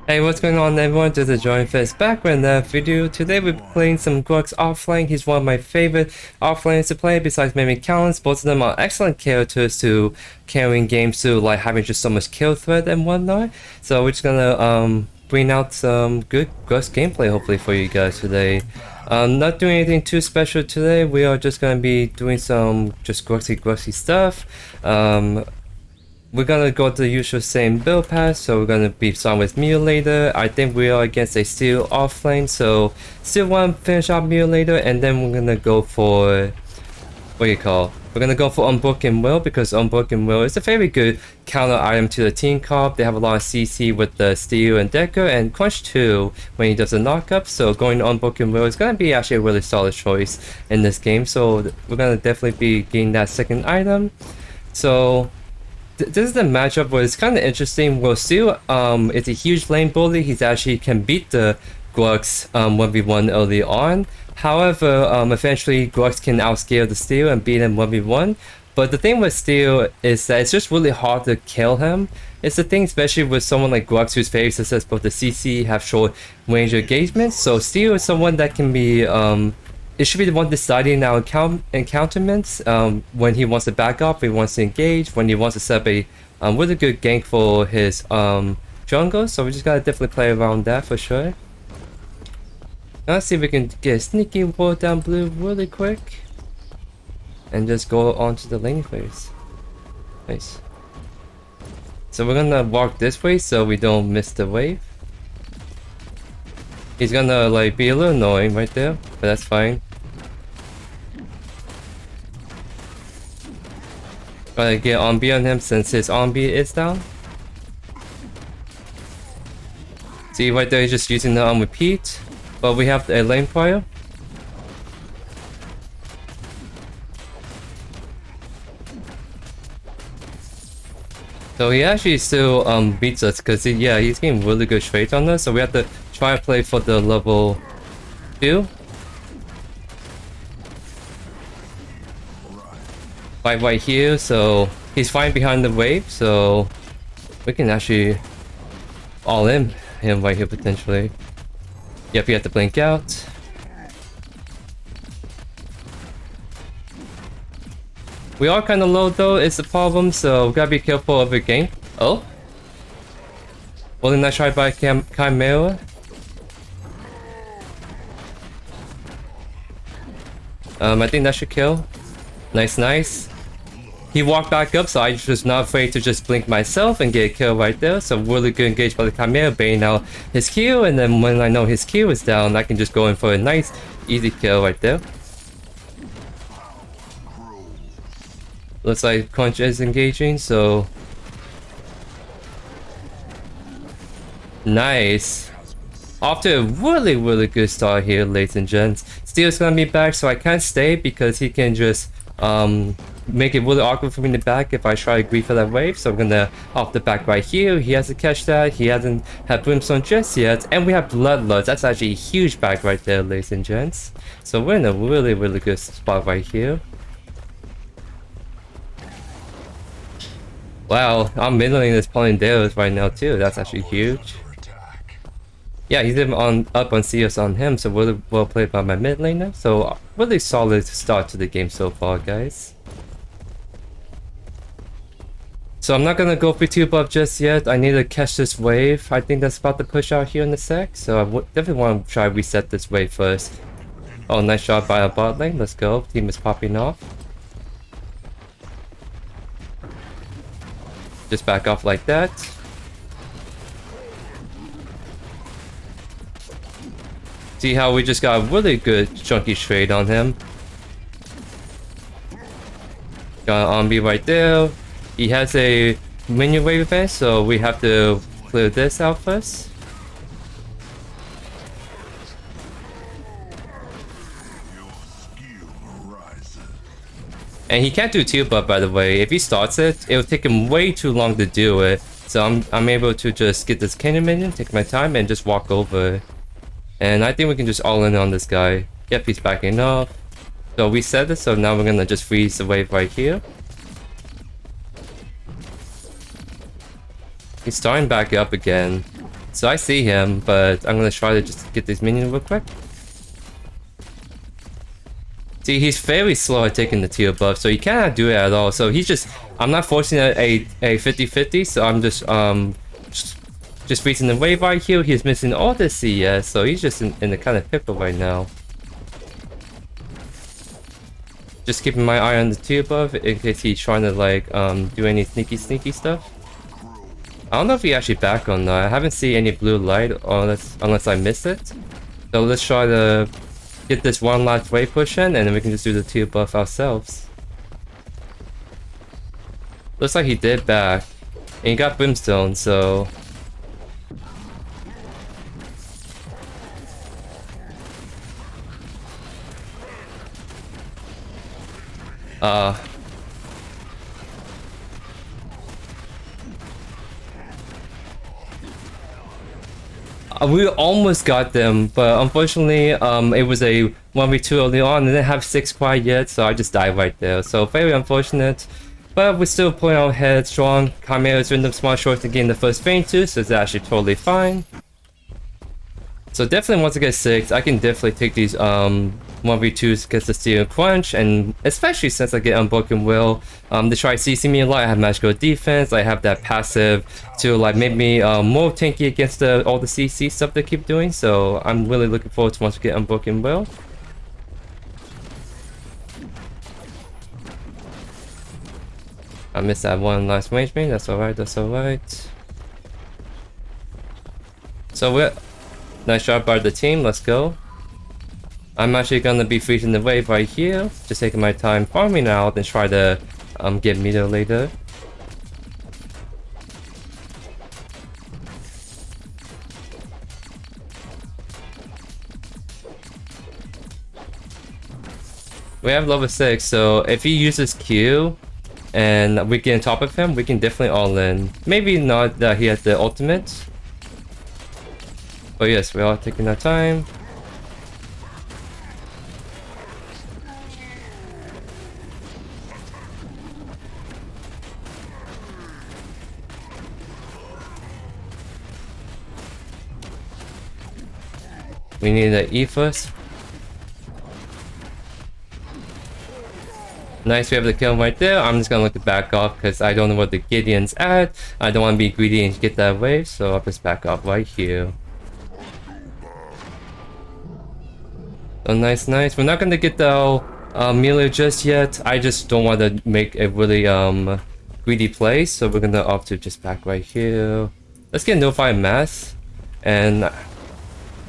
Hey, what's going on everyone? This is Join Fist back with another video. Today we're playing some GRUX Offlane. He's one of my favorite offlanes to play besides maybe Callens. Both of them are excellent characters to carrying games to like having just so much kill threat and whatnot. So we're just gonna bring out some good GRUX gameplay hopefully for you guys today. Not doing anything too special today. We are just gonna be doing some just GRUXy stuff. We're gonna go to the usual same build path, so we're gonna be starting with Mutilator. I think we are against a Steel offlane, so still want to finish off Mutilator, and then we're gonna go for what do you call? We're gonna go for Unbroken Will because Unbroken Will is a very good counter item to the team comp. They have a lot of CC with the Steel and Decker and Crunch 2 when he does a knockup. So going to Unbroken Will is gonna be actually a really solid choice in this game. So we're gonna definitely be getting that second item. So this is the matchup where it's kind of interesting. Will Steel is a huge lane bully. He's actually can beat the GRUX 1v1 early on. However, eventually GRUX can outscale the Steel and beat him 1v1. But the thing with Steel is that it's just really hard to kill him. It's the thing, especially with someone like GRUX who's very successful with the CC, have short range engagements. So Steel is someone that can be it should be the one deciding our encounterments when he wants to back up, when he wants to engage, when he wants to set up a really good gank for his jungle. So we just gotta definitely play around that for sure. Now let's see if we can get a sneaky ward down blue really quick. And just go onto the lane phase. Nice. So we're gonna walk this way so we don't miss the wave. He's gonna like be a little annoying right there, but that's fine. Gotta get on B on him since his on B is down. See right there, he's just using the on repeat, but we have a lane prior. So he actually still beats us because yeah, he's getting really good trades on us. So we have to try to play for the level 2. Fight right here, so he's fighting behind the wave, so we can actually all in him right here potentially. Yep, you have to blink out. We are kind of low though, it's a problem, so we gotta be careful of the game. Oh? Wasn't that tried by Chimera? I think that should kill. Nice, nice. He walked back up, so I was not afraid to just blink myself and get a kill right there. So really good engage by the Chimera, baiting out his Q, and then when I know his Q is down, I can just go in for a nice, easy kill right there. Looks like Crunch is engaging, so... Nice. Off to a really good start here, ladies and gents. Steel's gonna be back, so I can't stay because he can just make it really awkward for me to back if I try to agree for that wave. So I'm gonna off the back right here. He has to catch that. He hasn't had Brimstone just yet, and we have Bloodlust. That's actually a huge back right there, ladies and gents. So we're in a really good spot right here. Wow, I'm middling this Polyndeus right now too. That's actually huge. Yeah, he's even up on CS on him, so really well played by my mid laner. So really solid start to the game so far, guys. So I'm not gonna go for 2 buff just yet. I need to catch this wave. I think that's about to push out here in a sec. So I definitely want to try to reset this wave first. Oh, nice shot by a bot lane. Let's go. Team is popping off. Just back off like that. See how we just got a really good chunky trade on him. Got an on-B right there. He has a minion wave event, so we have to clear this out first. And he can't do 2 buff, by the way. If he starts it, it'll take him way too long to do it. So I'm able to just get this cannon minion, take my time, and just walk over. And I think we can just all in on this guy. Yep, he's backing up. So we set this, so now we're gonna just freeze the wave right here. He's starting back up again. So I see him, but I'm gonna try to just get this minion real quick. See, he's very slow at taking the tier buff, so he cannot do it at all. So he's just, I'm not forcing a 50-50, so I'm just freezing the wave right here. He's missing all the CS, so he's just in a kind of pickle right now. Just keeping my eye on the tier buff in case he's trying to like do any sneaky stuff. I don't know if he actually back or not. I haven't seen any blue light unless I missed it. So let's try to get this one last wave push in, and then we can just do the tier buff ourselves. Looks like he did back. And he got Brimstone, so... we almost got them, but unfortunately, it was a 1v2 early on, and didn't have 6 quite yet, so I just died right there. So very unfortunate, but we're still pulling our head strong. Chimera's random smart short to gain the first vein too, so it's actually totally fine. So definitely once I get 6, I can definitely take these 1v2s against the Steel Crunch, and especially since I get Unbroken Will, they try CC me a lot. I have magical defense, I have that passive to like make me more tanky against all the CC stuff they keep doing, so I'm really looking forward to once we get Unbroken Will. I missed that one last range main, that's alright, that's alright. So we're... Nice job by the team, let's go. I'm actually gonna be freezing the wave right here. Just taking my time farming out and try to get meter later. We have level 6, so if he uses Q and we get on top of him, we can definitely all in. Maybe not that he has the ultimate. But yes, we're all taking our time. We need the E first. Nice, we have the kill right there. I'm just gonna look to back off because I don't know what the Gideon's at. I don't want to be greedy and get that wave, so I'll just back off right here. Oh, nice, nice. We're not gonna get the melee just yet. I just don't want to make a really greedy play, so we're gonna opt to just back right here. Let's get Notified Mass, and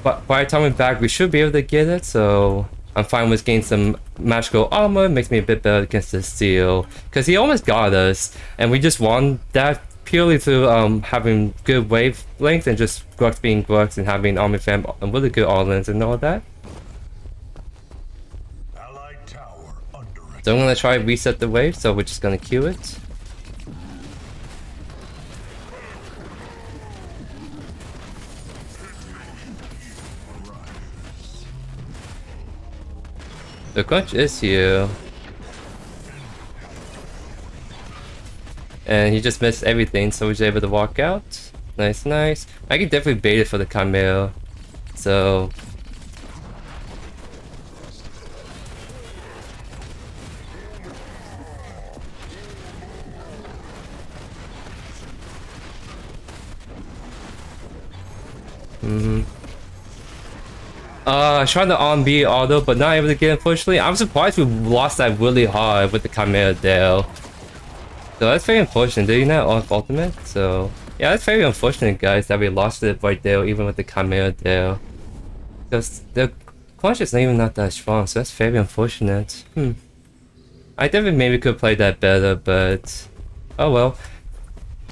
by the time we're back, we should be able to get it. So I'm fine with getting some magical armor. Makes me a bit better against the steel, because he almost got us, and we just won that purely through having good wave length and just GRUX being GRUX and having army fam and really good all-ins and all that. So I'm gonna try reset the wave, so we're just gonna queue it. The crunch is here. And he just missed everything, so he's able to walk out. Nice, nice. I can definitely bait it for the Chimera. So... I tried the on-B auto, but not able to get it, unfortunately. I'm surprised we lost that really hard with the Chimera there. So that's very unfortunate. Did you not off ultimate? So yeah, that's very unfortunate, guys, that we lost it right there, even with the Chimera there. Because the crunch is not that strong, so that's very unfortunate. I definitely maybe could play that better, but oh well.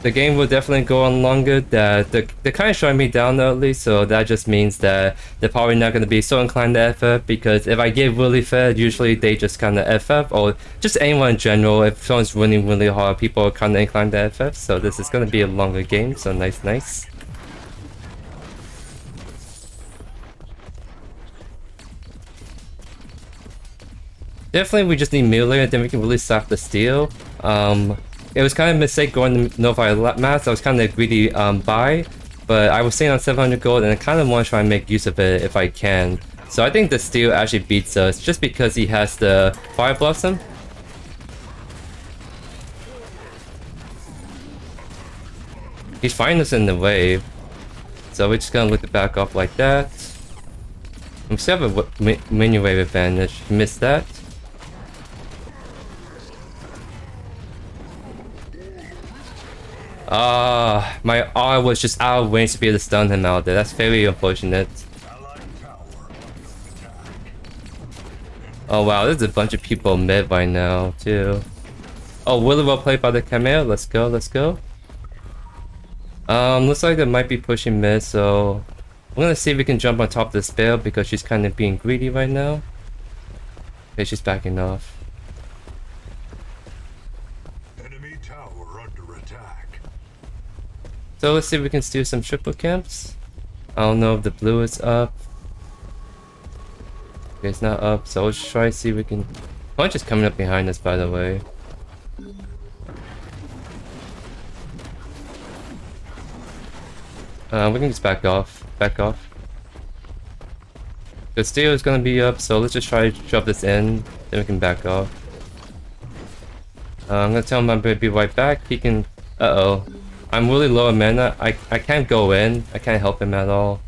The game will definitely go on longer. That they're kind of showing me down early, so that just means that they're probably not going to be so inclined to FF, because if I get really fed, usually they just kind of FF, or just anyone in general. If someone's winning really hard, people are kind of inclined to FF, so this is going to be a longer game, so nice, nice. Definitely we just need melee, and then we can really stop the steal. It was kind of a mistake going to Notified Mass. I was kind of greedy buy, but I was sitting on 700 gold and I kind of want to try and make use of it if I can. So I think the Steel actually beats us just because he has the Fire Blossom. He's fighting us in the wave. So we're just gonna look to back off like that. We still have a mini wave advantage. Missed that. My R was just out of range to be able to stun him out there. That's very unfortunate. Oh wow, there's a bunch of people mid right now too. Oh, really well played by the Chimera. Let's go, let's go. Looks like they might be pushing mid, so I'm gonna see if we can jump on top of the spell because she's kind of being greedy right now. Okay, she's backing off. Enemy tower under attack. So let's see if we can steal some triple camps. I don't know if the blue is up. Okay, it's not up, so let's try to see if we can... Punch is coming up behind us, by the way. We can just back off. Back off. The steel is gonna be up, so let's just try to shove this in, then we can back off. I'm gonna tell him I'm gonna be right back. He can... Uh-oh. I'm really low on mana. I can't go in. I can't help him at all.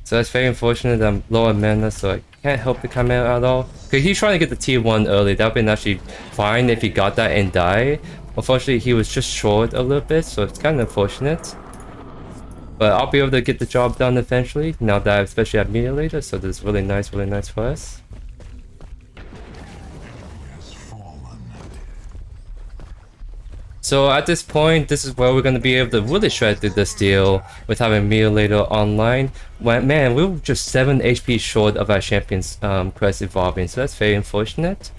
So that's very unfortunate that I'm low on mana, so I can't help the Chimera at all. Cause he's trying to get the tier 1 early. That would've been actually fine if he got that and died. Unfortunately, he was just short a little bit, so it's kind of unfortunate. But I'll be able to get the job done eventually, now that I especially have media later, so this is really nice for us. So at this point, this is where we're going to be able to really shred through this deal with having media later online. When, man, we were just 7 HP short of our champion's quest evolving, so that's very unfortunate.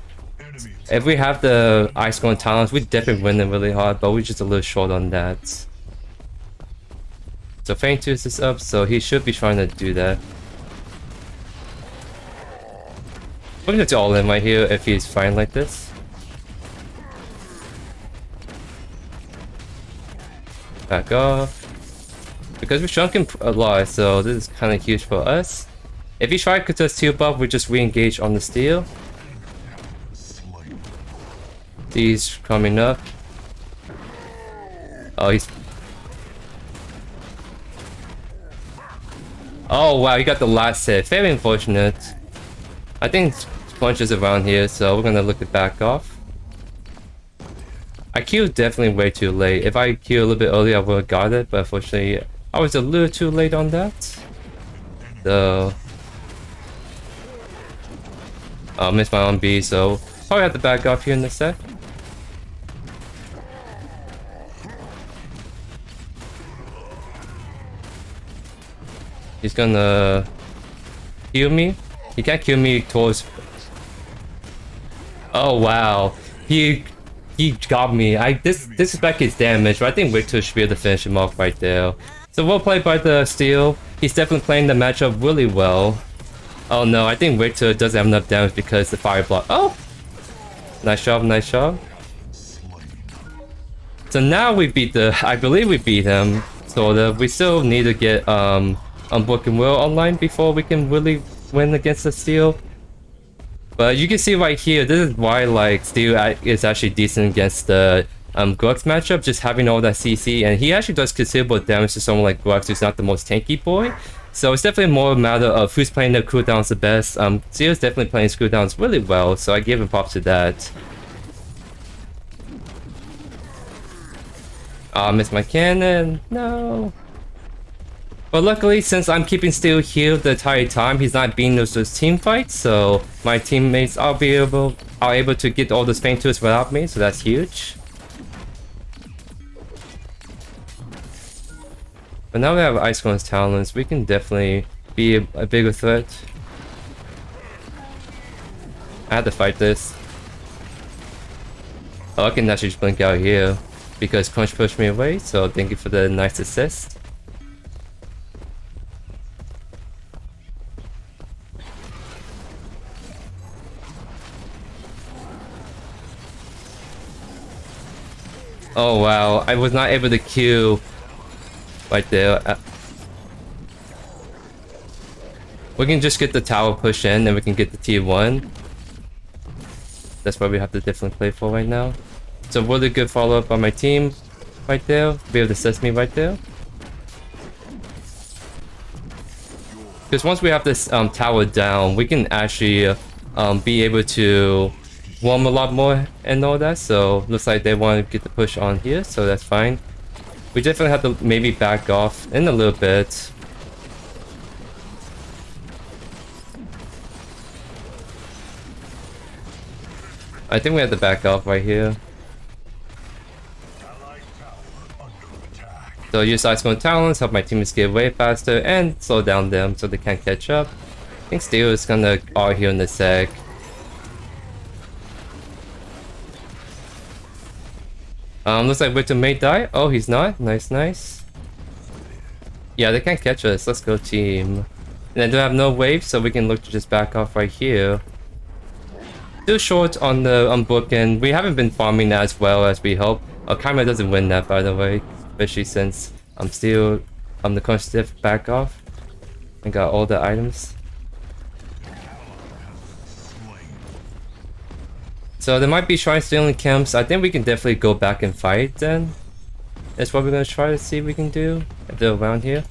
If we have the Ice Golem talents, we definitely win them really hard, but we're just a little short on that. So Fang Tooth is up, so he should be trying to do that. We're gonna do all in right here if he's fighting like this. Back off. Because we shrunk him a lot, so this is kind of huge for us. If he tries to us 2 buff, we just re-engage on the steel. He's coming up. Oh, he's... Oh wow, he got the last hit. Very unfortunate. I think Punch is around here, so we're gonna look to back off. I queued definitely way too late. If I queued a little bit earlier, I would have got it, but unfortunately, I was a little too late on that. So... I'll miss my own B, so probably have to back off here in a sec. He's gonna kill me. He can't kill me towards... Oh wow, he got me. This is back his damage, but I think Victor should be able to finish him off right there. So well played by the Steel. He's definitely playing the matchup really well. Oh no, I think Victor doesn't have enough damage because the fire block. Oh, nice job, nice job. So now we beat the... I believe we beat him. Sort of. We still need to get Unbroken Will online before we can really win against the Steel. But you can see right here, this is why like Steel is actually decent against the GRUX matchup, just having all that CC, and he actually does considerable damage to someone like GRUX, who's not the most tanky boy. So it's definitely more a matter of who's playing their cooldowns the best. Steel's definitely playing his cooldowns really well, so I give him props to that. I missed my cannon, no. But luckily, since I'm keeping Steel healed the entire time, he's not being those team fights, so my teammates are able to get all those Fang Tools without me, so that's huge. But now we have Ice Golem's talents, we can definitely be a bigger threat. I had to fight this. Oh, I can actually just blink out here because Crunch pushed me away, so thank you for the nice assist. Oh wow, I was not able to Q right there. We can just get the tower push in and we can get the T1. That's what we have to definitely play for right now. So really good follow-up on my team right there. Be able to assist me right there. Because once we have this tower down, we can actually be able to warm a lot more and all that. So looks like they want to get the push on here, so that's fine. We definitely have to maybe back off in a little bit. I think we have to back off right here. So use Ice Cone Talons, help my teammates get way faster and slow down them so they can't catch up. I think Steel is gonna R here in the sec. Looks like Victor may die. Oh, he's not. Nice, nice. Yeah, they can't catch us. Let's go, team. And I do have no waves, so we can look to just back off right here. Still short on the Unbroken. We haven't been farming that as well as we hope. Kaima doesn't win that, by the way. Especially since I'm still the constant back off. I got all the items. So they might be trying stealing camps. I think we can definitely go back and fight then. That's what we're gonna try to see if we can do if they're around here.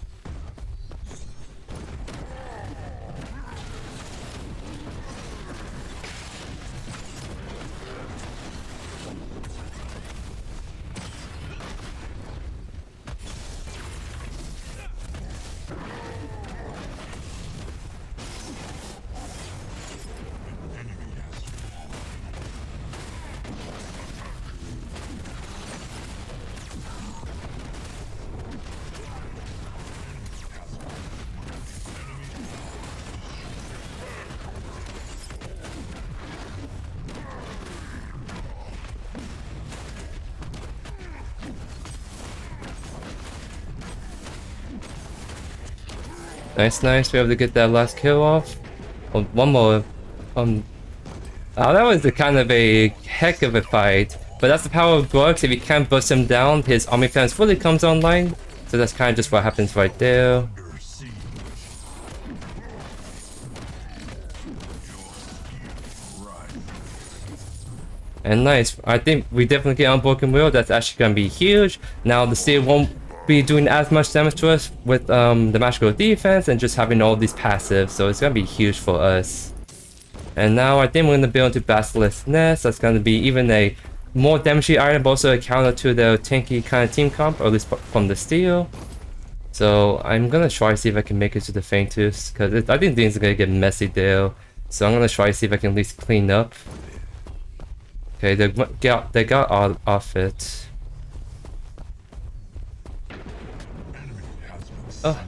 Nice, nice. We have to get that last kill off. Oh, one more. Oh, that was a kind of a heck of a fight. But that's the power of GRUX. If you can't bust him down, his army fans fully comes online. So that's kind of just what happens right there. And nice. I think we definitely get Unbroken Will. That's actually going to be huge. Now the steel won't be doing as much damage to us with the magical defense and just having all these passives, so it's gonna be huge for us. And now I think we're gonna build into Basilisk Nest. That's gonna be even a more damaging item, but also a counter to the tanky kind of team comp, or at least from the steel. So I'm gonna try to see if I can make it to the Faintus, because I think things are gonna get messy there. So I'm gonna try to see if I can at least clean up. Okay, they got off it. Oh.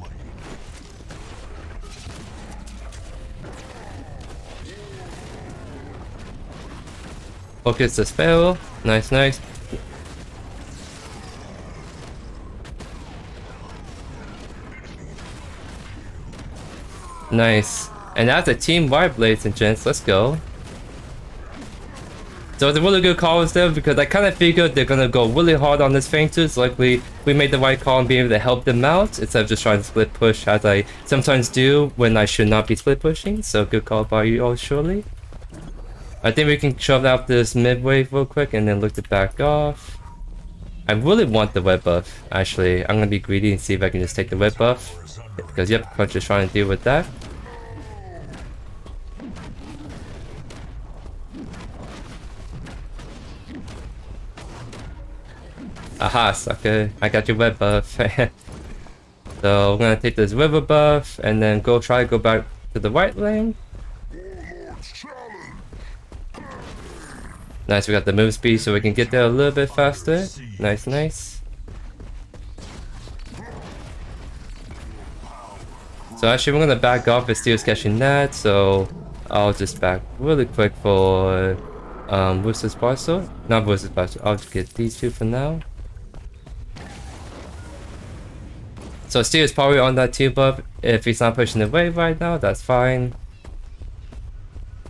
Focus the spell. Nice, nice. Nice. And that's a team-wide, ladies and gents. Let's go. So it's a really good call there because I kind of figured they're gonna go really hard on this Faintus. Likely we made the right call and being able to help them out instead of just trying to split push as I sometimes do when I should not be split pushing. So good call by you all, surely. I think we can shove out this mid wave real quick and then look to back off. I really want the web buff. Actually, I'm gonna be greedy and see if I can just take the web buff because yep, Crunch is trying to deal with that. Aha, sucker. I got your web buff. So I'm gonna take this river buff and then try to go back to the right lane. Nice, we got the move speed so we can get there a little bit faster. Nice, nice. So actually we're gonna back off if Steel's catching that, so I'll just back really quick for Roosters Parcel. Not Roosters Parcel, I'll just get these two for now. So Steel is probably on that 2 buff. If he's not pushing the wave right now, that's fine.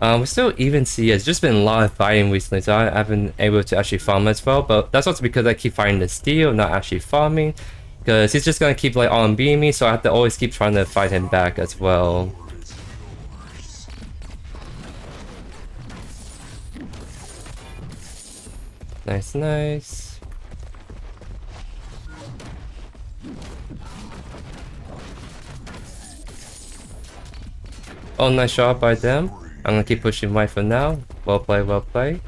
We still even see it's just been a lot of fighting recently, so I haven't been able to actually farm as well. But that's also because I keep fighting the Steel, not actually farming. Because he's just gonna keep like on beating me, so I have to always keep trying to fight him back as well. Nice, nice. Oh, nice shot by them. I'm gonna keep pushing white for now. Well played, well played.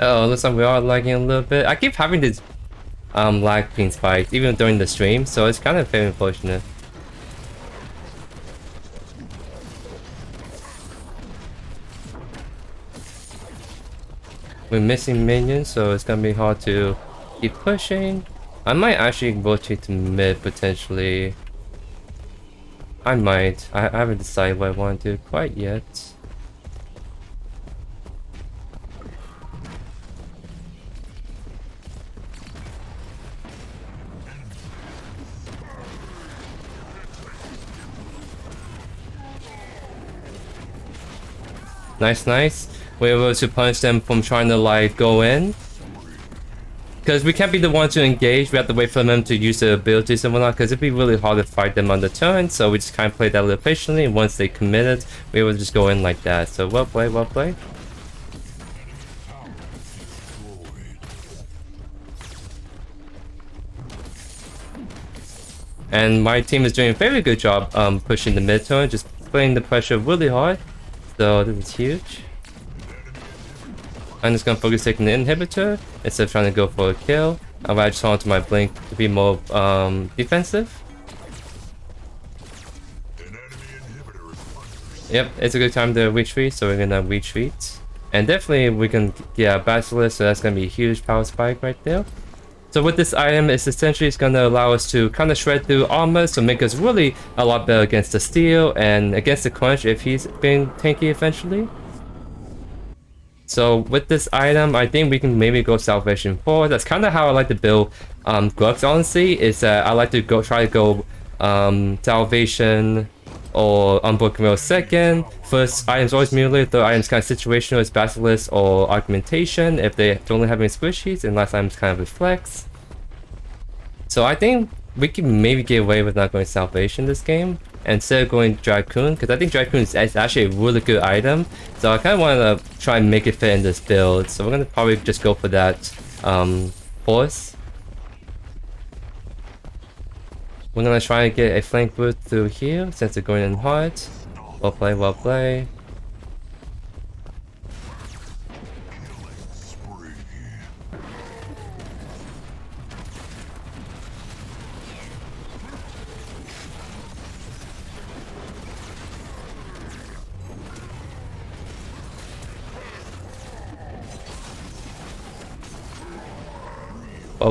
Oh, looks like we are lagging a little bit. I keep having this lag ping spikes even during the stream, so it's kind of very unfortunate. We're missing minions, so it's gonna be hard to keep pushing. I might actually rotate to mid potentially. I might. I haven't decided what I want to do quite yet. Nice, nice. We're able to punish them from trying to like go in. Because we can't be the one to engage, we have to wait for them to use their abilities and whatnot, because it'd be really hard to fight them on the turn, so we just kind of play that a little patiently, and once they committed, we would just go in like that. So well played, well played. And my team is doing a very good job pushing the mid turn, just playing the pressure really hard. So this is huge. I'm just gonna focus taking the inhibitor instead of trying to go for a kill. I just want to my blink to be more defensive. Yep, it's a good time to retreat, so we're gonna retreat. And definitely we can get Basilisk, so that's gonna be a huge power spike right there. So with this item, it's essentially gonna allow us to kind of shred through armor, so make us really a lot better against the steel and against the crunch if he's being tanky eventually. So with this item, I think we can maybe go Salvation 4. That's kind of how I like to build GRUX, honestly, is that I like to try to go Salvation or Unbroken Rail second. First item's always Mutilate, third item's kind of situational, is Basilisk or Augmentation if they don't have any squishies, and last item's kind of Reflex. So I think we can maybe get away with not going Salvation this game, instead of going Dracoon, because I think Dracoon is actually a really good item. So I kind of want to try and make it fit in this build. So we're going to probably just go for that Force. We're going to try and get a flank boot through here, since they're going in hard. Well play, well play.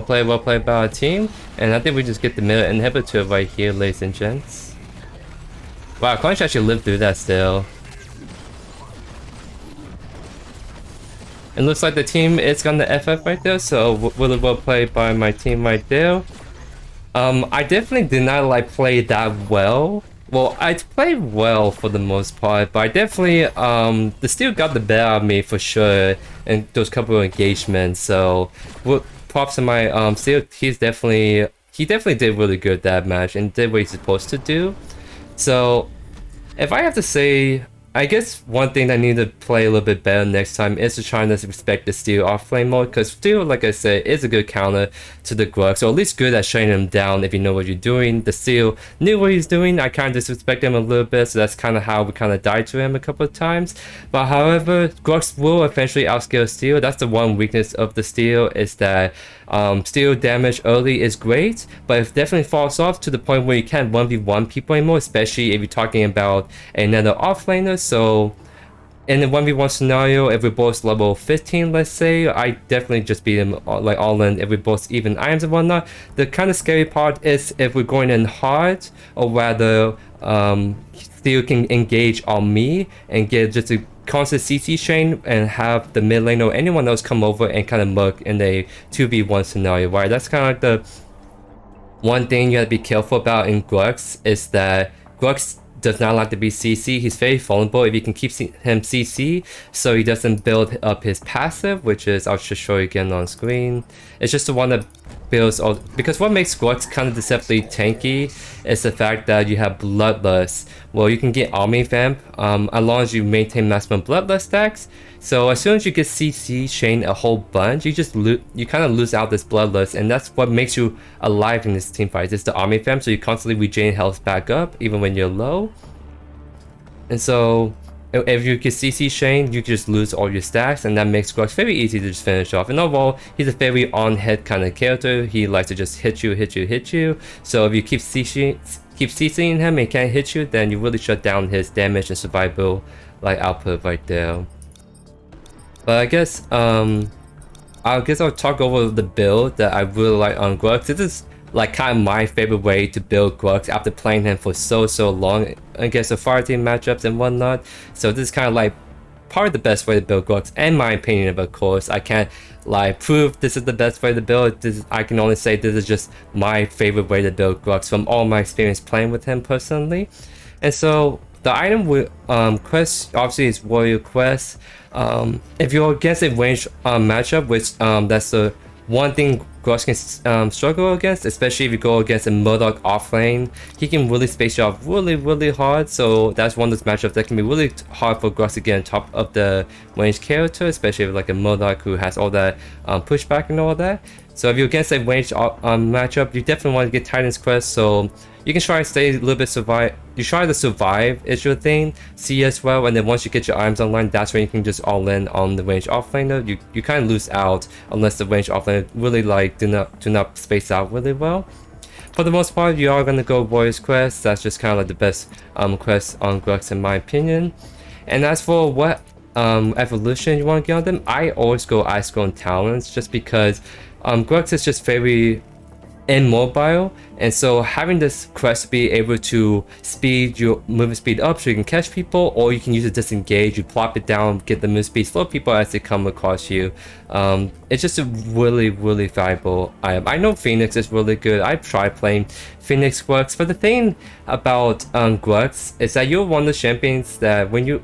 Well played by our team, and I think we just get the middle inhibitor right here, ladies and gents. Wow, Crunch actually lived through that still. It looks like the team is gonna FF right there, so really well played by my team right there. I definitely did not like play that well. Well, I played well for the most part, but I definitely the steel got the better of me for sure in those couple of engagements. So props to my steel. He definitely did really good that match and did what he's supposed to do. So if I have to say, I guess one thing that I need to play a little bit better next time is to try and respect the steel offlane mode, because steel, like I said, is a good counter to the GRUX, or at least good at shutting him down if you know what you're doing. The steel knew what he's doing. I kind of disrespect him a little bit, so that's kind of how we kind of died to him a couple of times. But however, GRUX will eventually outscale steel. That's the one weakness of the steel, is that steel damage early is great, but it definitely falls off to the point where you can't 1v1 people anymore, especially if you're talking about another offlaner. So in the 1v1 scenario, if we're both level 15, let's say, I definitely just beat him like all in if we're both even items and whatnot. The kind of scary part is if we're going in hard, or rather steel can engage on me and get just a constant CC chain and have the mid lane or anyone else come over and kind of mug in a 2v1 scenario, right? That's kind of like the one thing you have to be careful about in GRUX, is that GRUX does not like to be CC. He's very vulnerable if you can keep him CC, so he doesn't build up his passive, which is, I'll just show you again on screen. It's just the one to builds all, because what makes GRUX kind of deceptively tanky is the fact that you have Bloodlust. Well, you can get Army Vamp as long as you maintain maximum Bloodlust stacks. So as soon as you get CC Shane a whole bunch, you just you kind of lose out this Bloodlust, and that's what makes you alive in this team fight. It's the Army Vamp, so you constantly regain health back up even when you're low. And so if you get CC Shane, you just lose all your stacks, and that makes GRUX very easy to just finish off. And overall, he's a very on-head kind of character. He likes to just hit you. So if you keep CCing him and he can't hit you, then you really shut down his damage and survival like output right there. But I guess I'll talk over the build that I really like on GRUX. This is like kind of my favorite way to build GRUX after playing him for so long against the fire team matchups and whatnot. So this is kind of like part of the best way to build GRUX, in my opinion. Of course, I can't like prove this is the best way to build. I can only say this is just my favorite way to build GRUX from all my experience playing with him personally. And so the item with quest obviously is Warrior Quest. If you're against a ranged matchup, which that's the one thing GRUX can struggle against, especially if you go against a Murdoch offlane. He can really space you out really hard, so that's one of those matchups that can be really hard for GRUX to get on top of the ranged character, especially with like a Murdoch who has all that pushback and all that. So if you're against a ranged matchup, you definitely want to get Titan's Quest, so you can try to stay a little bit survive. You try to survive is your thing, see as well, and then once you get your items online, that's when you can just all in on the range offlaner. You kind of lose out unless the range offlaner really like do not space out really well. For the most part, you are gonna go Warrior's Quest. That's just kind of like the best quest on GRUX in my opinion. And as for what evolution you want to get on them, I always go Ice Golem Talons just because GRUX is just very immobile, and so having this quest to be able to speed your movement speed up so you can catch people, or you can use it disengage, you plop it down, get the move speed, slow people as they come across you. It's just a really valuable item. I know Phoenix is really good. I've tried playing Phoenix GRUX, but the thing about GRUX is that you're one of the champions that when you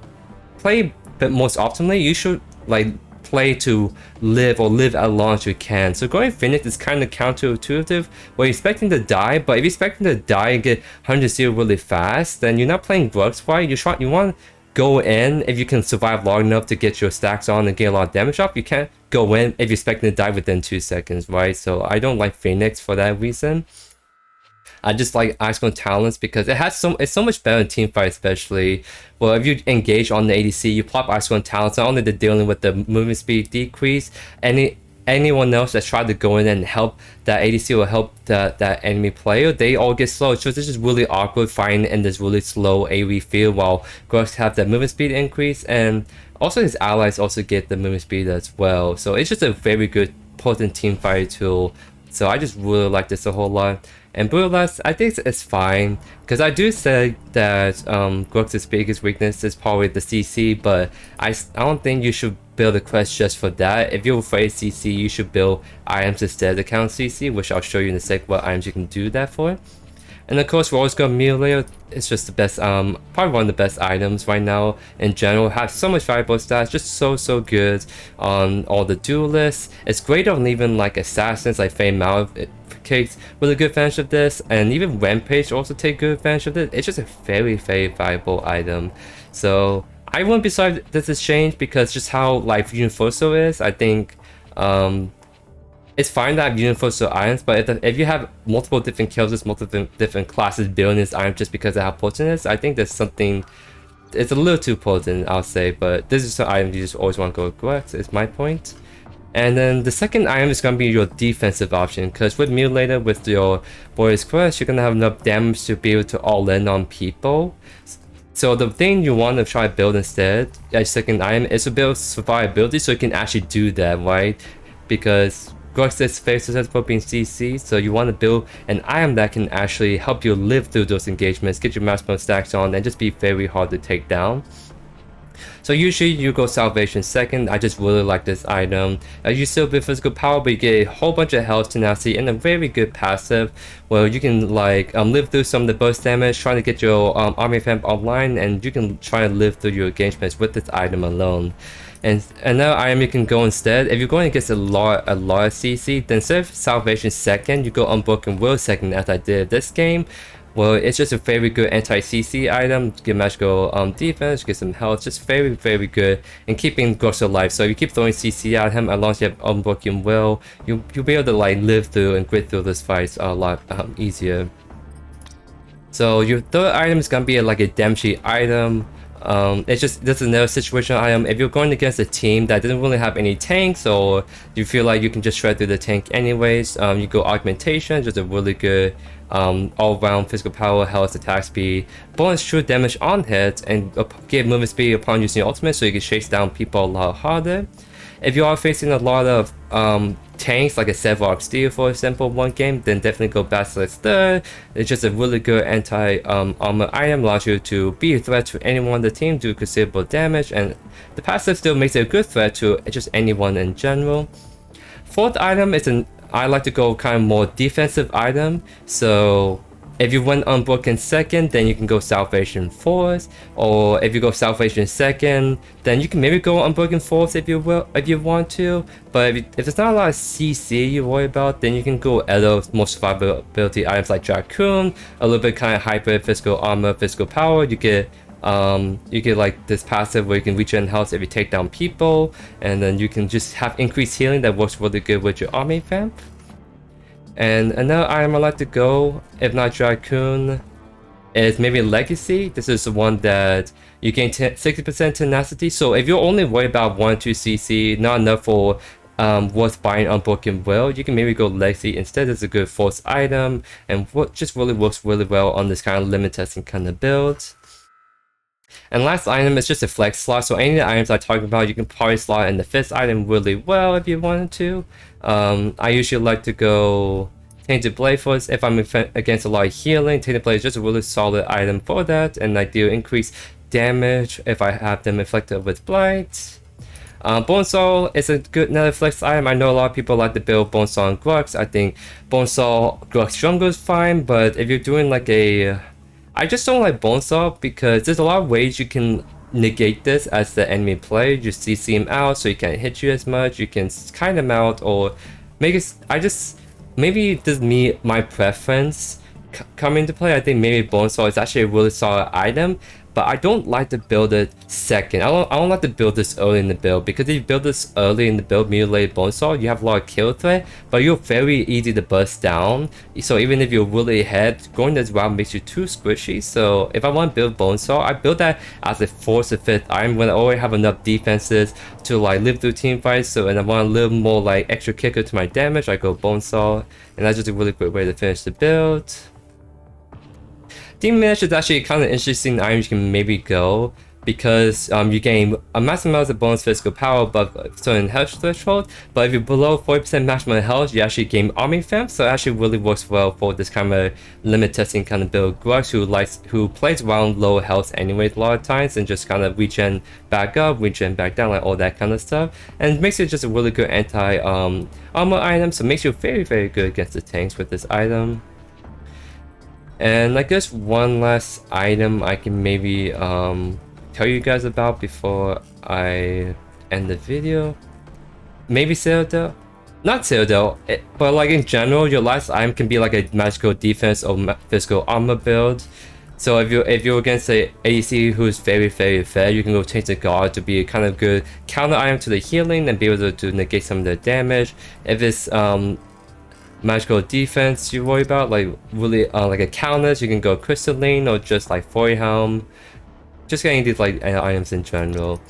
play most optimally, you should like play to live as long as you can. So going Phoenix is kind of counterintuitive, where you're expecting to die, but if you're expecting to die and get 100-0 really fast, then you're not playing GRUX right. You want to go in if you can survive long enough to get your stacks on and get a lot of damage off. You can't go in if you're expecting to die within 2 seconds, right? So I don't like Phoenix for that reason. I just like Ice Golem Talons because it's so much better in teamfight, especially. Well, if you engage on the ADC, you plop Ice Golem Talons, not only they're dealing with the movement speed decrease, anyone else that's tried to go in and help that ADC or help that enemy player, they all get slow. So this is really awkward fighting in this really slow AoE field, while GRUX have that movement speed increase, and also his allies also get the movement speed as well. So it's just a very good potent teamfight tool. So I just really like this a whole lot. And Bloodlust, I think it's fine, because I do say that GRUX's biggest weakness is probably the CC, but I don't think you should build a quest just for that. If you're afraid of CC, you should build items instead to count CC, which I'll show you in a sec what items you can do that for. And of course, we're always going Mutilator. It's just the best, probably one of the best items right now in general. Have so much valuable stats, just so good on all the duelists. It's great on even like assassins like Fame Mao. It takes really good advantage of this, and even Rampage also take good advantage of it. It's just a very valuable item. So I wouldn't be sorry if this is changed, because just how like universal is, I think it's fine to have universal items, but if you have multiple different kills, multiple different classes building this item just because of how potent it is, I think there's something, it's a little too potent, I'll say. But this is an item you just always want to go with GRUX, is my point. And then the second item is going to be your defensive option, because with Mutilator, with your Warrior's Quest, you're going to have enough damage to be able to all in on people. So the thing you want to try to build instead, as second item, is to build survivability, so you can actually do that, right? Because GRUX is very successful being CC, so you want to build an item that can actually help you live through those engagements, get your maximum stacks on, and just be very hard to take down. So usually you go Salvation second. I just really like this item. You still build physical power, but you get a whole bunch of health tenacity and a very good passive where you can like live through some of the burst damage, trying to get your army vamp online, and you can try to live through your engagements with this item alone. And another item you can go instead, if you're going against a lot of CC, then instead of Salvation second, you go Unbroken Will second as I did this game. Well, it's just a very good anti-CC item, get magical defense, get some health, just very, very good in keeping GRUX alive. So if you keep throwing CC at him, as long as you have Unbroken Will, you'll be able to like live through and grit through this fight a lot easier. So your third item is gonna be like a damage item. It's just, this is another situational item. If you're going against a team that doesn't really have any tanks, or you feel like you can just shred through the tank anyways, you go Augmentation, just a really good all-round physical power, health, attack speed, bonus true damage on hit, and give movement speed upon using your ultimate, so you can chase down people a lot harder. If you are facing a lot of tanks, like a Sevark Steel for example, one game, then definitely go Basilisk third. It's just a really good anti-armor item, allows you to be a threat to anyone on the team, do considerable damage, and the passive still makes it a good threat to just anyone in general. Fourth item is I like to go kind of more defensive item, so if you went Unbroken second, then you can go Salvation fourth, or if you go Salvation second, then you can maybe go Unbroken fourth if you want to. But if there's not a lot of CC you worry about, then you can go other more survivability items like Raccoon, a little bit kind of hybrid physical armor, physical power. You get like this passive where you can regen health if you take down people, and then you can just have increased healing that works really good with your army vamp. And another item I like to go, if not Raccoon, is maybe Legacy. This is the one that you gain 60% tenacity. So if you're only worried about 1 or 2 CC, not enough for worth buying Unbroken Will, you can maybe go Legacy instead. It's a good force item, and what just really works really well on this kind of limit testing kind of build. And last item is just a flex slot, so any of the items I talk about, you can party slot in the 5th item really well if you wanted to. I usually like to go Tainted Blade for this if I'm against a lot of healing. Tainted Blade is just a really solid item for that, and I do increase damage if I have them inflicted with Blight. Bonesaw is a good another flex item. I know a lot of people like to build Bonesaw and GRUX. I think Bonesaw GRUX Jungle is fine, but if you're doing like a... I just don't like Bonesaw because there's a lot of ways you can negate this as the enemy player. You CC him out so he can't hit you as much. You can kite him out or make it... maybe this is my preference come into play. I think maybe Bonesaw is actually a really solid item, but I don't like to build it second. I don't like to build this early in the build, because if you build this early in the build, Mutilated Bonesaw, you have a lot of kill threat, but you're very easy to burst down. So even if you're really ahead, going this route makes you too squishy. So if I want to build Bonesaw, I build that as a 4th or 5th item when I already have enough defenses to like live through team fights. So and I want a little more like extra kicker to my damage, I go Bonesaw, and that's just a really great way to finish the build. Demon Menace is actually kind of interesting item you can maybe go, because you gain a maximum amount of bonus physical power above a certain health threshold, but if you're below 40% maximum health, you actually gain army vamp, so it actually really works well for this kind of limit testing kind of build. GRUX who plays around low health anyways a lot of times, and just kind of regen back up, regen back down, like all that kind of stuff, and it makes it just a really good anti armor item, so it makes you very, very good against the tanks with this item. And I guess one last item I can maybe tell you guys about before I end the video. Maybe Citadel? Not Citadel, but like in general, your last item can be like a magical defense or physical armor build. So if you're against a ADC who's very, very fed, you can go change the guard to be a kind of good counter item to the healing and be able to negate some of the damage. If it's magical defense you worry about, like really like a counters, you can go Crystalline or just like Helm. Just getting these like items in general.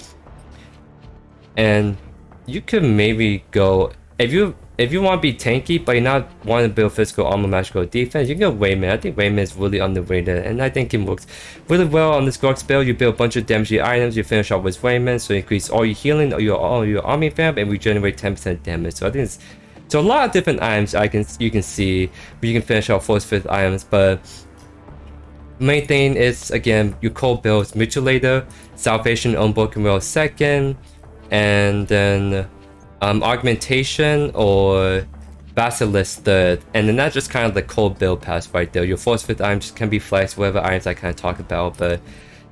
And you could maybe go, if you want to be tanky but you're not wanting to build physical armor, magical defense, you can go Wayman. I think Wayman is really underrated, and I think it works really well on this GRUX build. You build a bunch of damaging items, you finish off with Wayman, so you increase all your healing or your army vamp, and regenerate 10% damage. So I think it's so a lot of different items you can see, but you can finish off 4th, 5th items. But main thing is, again, your core builds Mutilator, Salvation, Unbroken Will 2nd, and then Augmentation or Basilisk 3rd, and then that's just kind of the core build pass right there. Your 4th, 5th items just can be flexed, whatever items I kind of talk about, but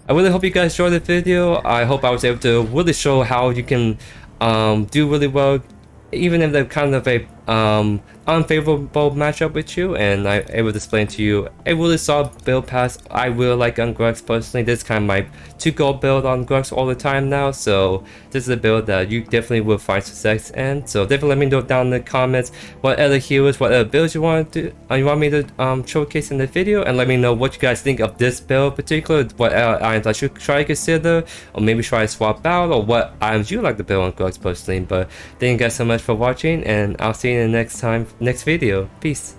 I really hope you guys enjoyed the video. I hope I was able to really show how you can do really well, even if they're kind of a unfavorable matchup with you, and I able to explain to you a really solid build pass I really like on GRUX personally. This is kind of my to-go build on GRUX all the time now, so this is a build that you definitely will find success in. So definitely let me know down in the comments what other heroes, what other builds you want to you want me to showcase in the video, and let me know what you guys think of this build in particular, what items I should try to consider, or maybe try to swap out, or what items you like to build on GRUX personally. But thank you guys so much for watching, and I'll see you in the next video. Peace.